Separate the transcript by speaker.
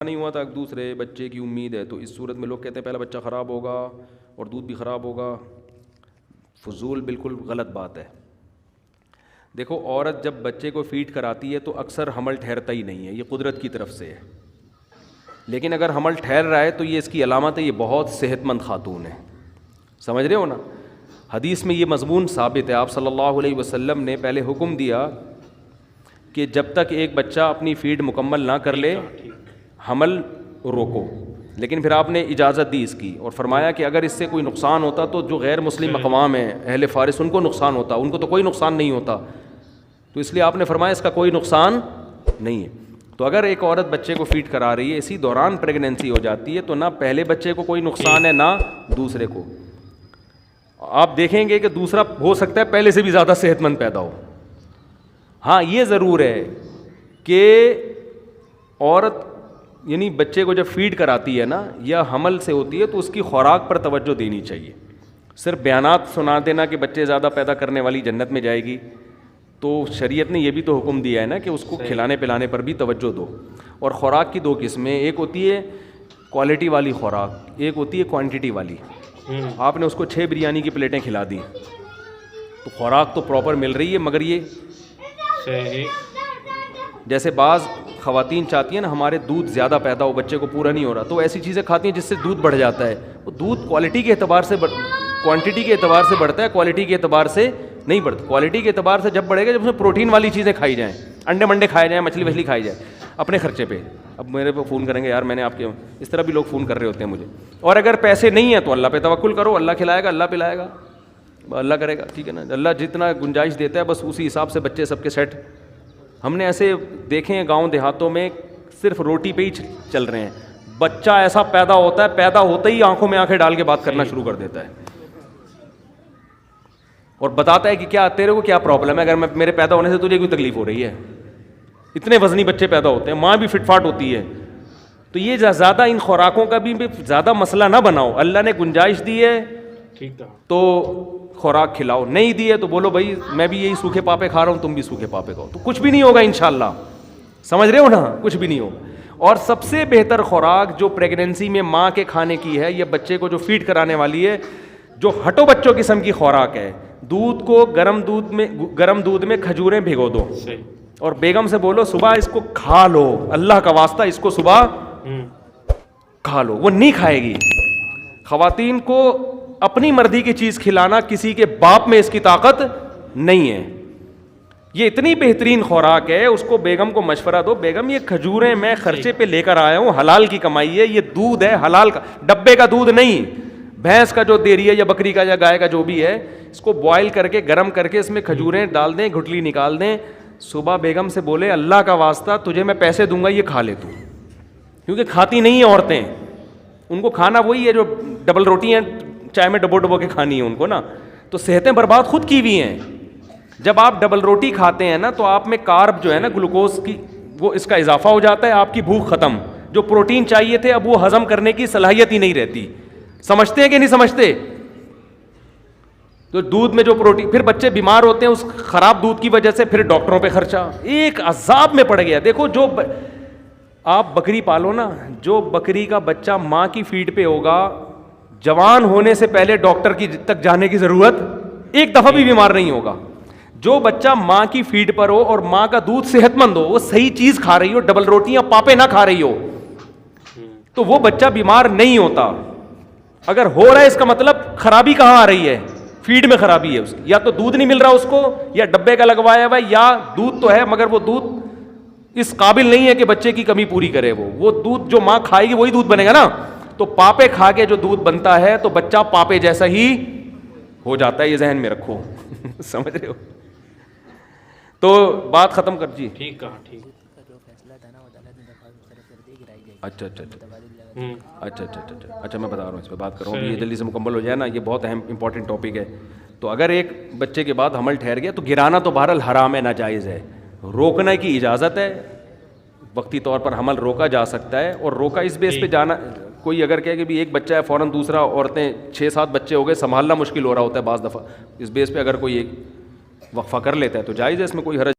Speaker 1: نہیں ہوا تھا دوسرے بچے کی امید ہے، تو اس صورت میں لوگ کہتے ہیں پہلا بچہ خراب ہوگا اور دودھ بھی خراب ہوگا. فضول، بالکل غلط بات ہے. دیکھو، عورت جب بچے کو فیڈ کراتی ہے تو اکثر حمل ٹھہرتا ہی نہیں ہے، یہ قدرت کی طرف سے ہے. لیکن اگر حمل ٹھہر رہا ہے تو یہ اس کی علامت ہے، یہ بہت صحت مند خاتون ہے. سمجھ رہے ہو نا؟ حدیث میں یہ مضمون ثابت ہے. آپ صلی اللہ علیہ وسلم نے پہلے حکم دیا کہ جب تک ایک بچہ اپنی فیڈ مکمل نہ کر لے حمل روکو، لیکن پھر آپ نے اجازت دی اس کی اور فرمایا کہ اگر اس سے کوئی نقصان ہوتا تو جو غیر مسلم اقوام ہیں، اہل فارس، ان کو نقصان ہوتا، ان کو تو کوئی نقصان نہیں ہوتا. تو اس لیے آپ نے فرمایا اس کا کوئی نقصان نہیں ہے. تو اگر ایک عورت بچے کو فیڈ کرا رہی ہے، اسی دوران پریگننسی ہو جاتی ہے، تو نہ پہلے بچے کو کوئی نقصان ہے نہ دوسرے کو. آپ دیکھیں گے کہ دوسرا ہو سکتا ہے پہلے سے بھی زیادہ صحت مند پیدا ہو. ہاں یہ ضرور ہے کہ عورت یعنی بچے کو جب فیڈ کراتی ہے نا یا حمل سے ہوتی ہے تو اس کی خوراک پر توجہ دینی چاہیے. صرف بیانات سنا دینا کہ بچے زیادہ پیدا کرنے والی جنت میں جائے گی، تو شریعت نے یہ بھی تو حکم دیا ہے نا کہ اس کو کھلانے پلانے پر بھی توجہ دو. اور خوراک کی دو قسمیں، ایک ہوتی ہے کوالٹی والی خوراک، ایک ہوتی ہے کوانٹٹی والی. آپ نے اس کو 6 بریانی کی پلیٹیں کھلا دی تو خوراک تو پراپر مل رہی ہے، مگر یہ جیسے بعض خواتین چاہتی ہیں نا ہمارے دودھ زیادہ پیدا ہو، بچے کو پورا نہیں ہو رہا، تو ایسی چیزیں کھاتی ہیں جس سے دودھ بڑھ جاتا ہے. وہ دودھ کوالٹی کے اعتبار سے کوانٹٹی کے اعتبار سے بڑھتا ہے، کوالٹی کے اعتبار سے نہیں بڑھتا. کوالٹی کے اعتبار سے جب بڑھے گا جب اس میں پروٹین والی چیزیں کھائی جائیں، انڈے منڈے کھائے جائیں، مچھلی وچھلی کھائی جائے اپنے خرچے پہ. اب میرے پہ فون کریں گے یار میں نے آپ کے، اس طرح بھی لوگ فون کر رہے ہوتے ہیں مجھے. اور اگر پیسے نہیں ہیں تو اللہ پہ توکل کرو، اللہ کھلائے گا، اللہ پلائے گا، اللہ کرے گا، ٹھیک ہے نا. اللہ جتنا گنجائش دیتا ہے بس اسی حساب سے بچے سب کے سیٹ. ہم نے ایسے دیکھے ہیں گاؤں دیہاتوں میں صرف روٹی پہ ہی چل رہے ہیں. بچہ ایسا پیدا ہوتا ہے، پیدا ہوتے ہی آنکھوں میں آنکھیں ڈال کے بات کرنا شروع کر دیتا ہے اور بتاتا ہے کہ کیا تیرے کو کیا پرابلم ہے، اگر میرے پیدا ہونے سے تجھے کوئی تکلیف ہو رہی ہے. اتنے وزنی بچے پیدا ہوتے ہیں، ماں بھی فٹ فاٹ ہوتی ہے. تو یہ زیادہ ان خوراکوں کا بھی زیادہ مسئلہ نہ بناؤ. اللہ نے گنجائش دی ہے تو خوراک کھلاؤ، نہیں دی ہے تو بولو بھائی میں بھی یہی سوکھے پاپے کھا رہا ہوں، تم بھی سوکھے پاپے کھاؤ، تو کچھ بھی نہیں ہوگا انشاءاللہ. سمجھ رہے ہو نا؟ کچھ بھی نہیں ہوگا. اور سب سے بہتر خوراک جو پریگننسی میں ماں کے کھانے کی ہے یا بچے کو جو فیڈ کرانے والی ہے، جو ہٹو بچوں قسم کی خوراک ہے، دودھ کو گرم دودھ میں کھجوریں بھگو دو اور بیگم سے بولو صبح اس کو کھا لو، اللہ کا واسطہ اس کو صبح کھا لو. وہ نہیں کھائے گی. خواتین کو اپنی مرضی کی چیز کھلانا کسی کے باپ میں اس کی طاقت نہیں ہے. یہ اتنی بہترین خوراک ہے، اس کو بیگم کو مشورہ دو، بیگم یہ کھجوریں میں خرچے پہ لے کر آیا ہوں، حلال کی کمائی ہے، یہ دودھ ہے حلال کا، ڈبے کا دودھ نہیں، بھینس کا جو دے رہی ہے یا بکری کا یا گائے کا جو بھی ہے، اس کو بوائل کر کے گرم کر کے اس میں کھجوریں ڈال دیں، گھٹلی نکال دیں. صبح بیگم سے بولے اللہ کا واسطہ تجھے میں پیسے دوں گا، یہ کھا لے تو. کیونکہ کھاتی نہیں ہیں عورتیں، ان کو کھانا وہی ہے جو ڈبل روٹی ہیں چائے میں ڈبو کے کھانی ہے ان کو نا. تو صحتیں برباد خود کی ہوئی ہیں. جب آپ ڈبل روٹی کھاتے ہیں نا تو آپ میں کارب جو ہے نا گلوکوز کی وہ اس کا اضافہ ہو جاتا ہے، آپ کی بھوک ختم. جو پروٹین چاہیے تھے اب وہ ہضم کرنے کی صلاحیت ہی نہیں رہتی. سمجھتے ہیں کہ نہیں سمجھتے؟ تو دودھ میں جو پروٹین، پھر بچے بیمار ہوتے ہیں اس خراب دودھ کی وجہ سے، پھر ڈاکٹروں پہ خرچہ، ایک عذاب میں پڑ گیا. دیکھو جو آپ بکری پالو نا، جو بکری کا بچہ ماں کی فیڈ پہ ہوگا، جوان ہونے سے پہلے ڈاکٹر کی تک جانے کی ضرورت ایک دفعہ بھی بیمار نہیں ہوگا. جو بچہ ماں کی فیڈ پر ہو اور ماں کا دودھ صحت مند ہو، وہ صحیح چیز کھا رہی ہو، ڈبل روٹیاں پاپے نہ کھا رہی ہو، تو وہ بچہ بیمار نہیں ہوتا. اگر ہو رہا ہے اس کا مطلب خرابی کہاں آ رہی ہے؟ فیڈ میں خرابی ہے اس کی. یا تو دودھ نہیں مل رہا اس کو، یا ڈبے کا لگوایا ہوا ہے، یا دودھ تو ہے مگر وہ دودھ اس قابل نہیں ہے کہ بچے کی کمی پوری کرے. وہ دودھ جو ماں کھائے گی وہی دودھ بنے گا نا. تو پاپے کھا کے جو دودھ بنتا ہے تو بچہ پاپے جیسا ہی ہو جاتا ہے. یہ ذہن میں رکھو. سمجھ رہے ہو؟ تو بات ختم کر جی.
Speaker 2: ٹھیک کہا، ٹھیک.
Speaker 1: اچھا میں بتا رہا ہوں، اس پہ بات کر رہا ہوں، یہ جلدی سے مکمل ہو جائے نا، یہ بہت اہم امپورٹنٹ ٹاپک ہے. تو اگر ایک بچے کے بعد حمل ٹھہر گیا تو گرانا تو بہرحال حرام ہے، ناجائز ہے. روکنے کی اجازت ہے، وقتی طور پر حمل روکا جا سکتا ہے. اور روکا اس بیس پہ جانا، کوئی اگر کہے کہ بھی ایک بچہ ہے فوراً دوسرا، عورتیں 6-7 بچے ہو گئے، سنبھالنا مشکل ہو رہا ہوتا ہے بعض دفعہ، اس بیس پہ اگر کوئی ایک وقفہ کر لیتا ہے تو جائز ہے، اس میں کوئی حرج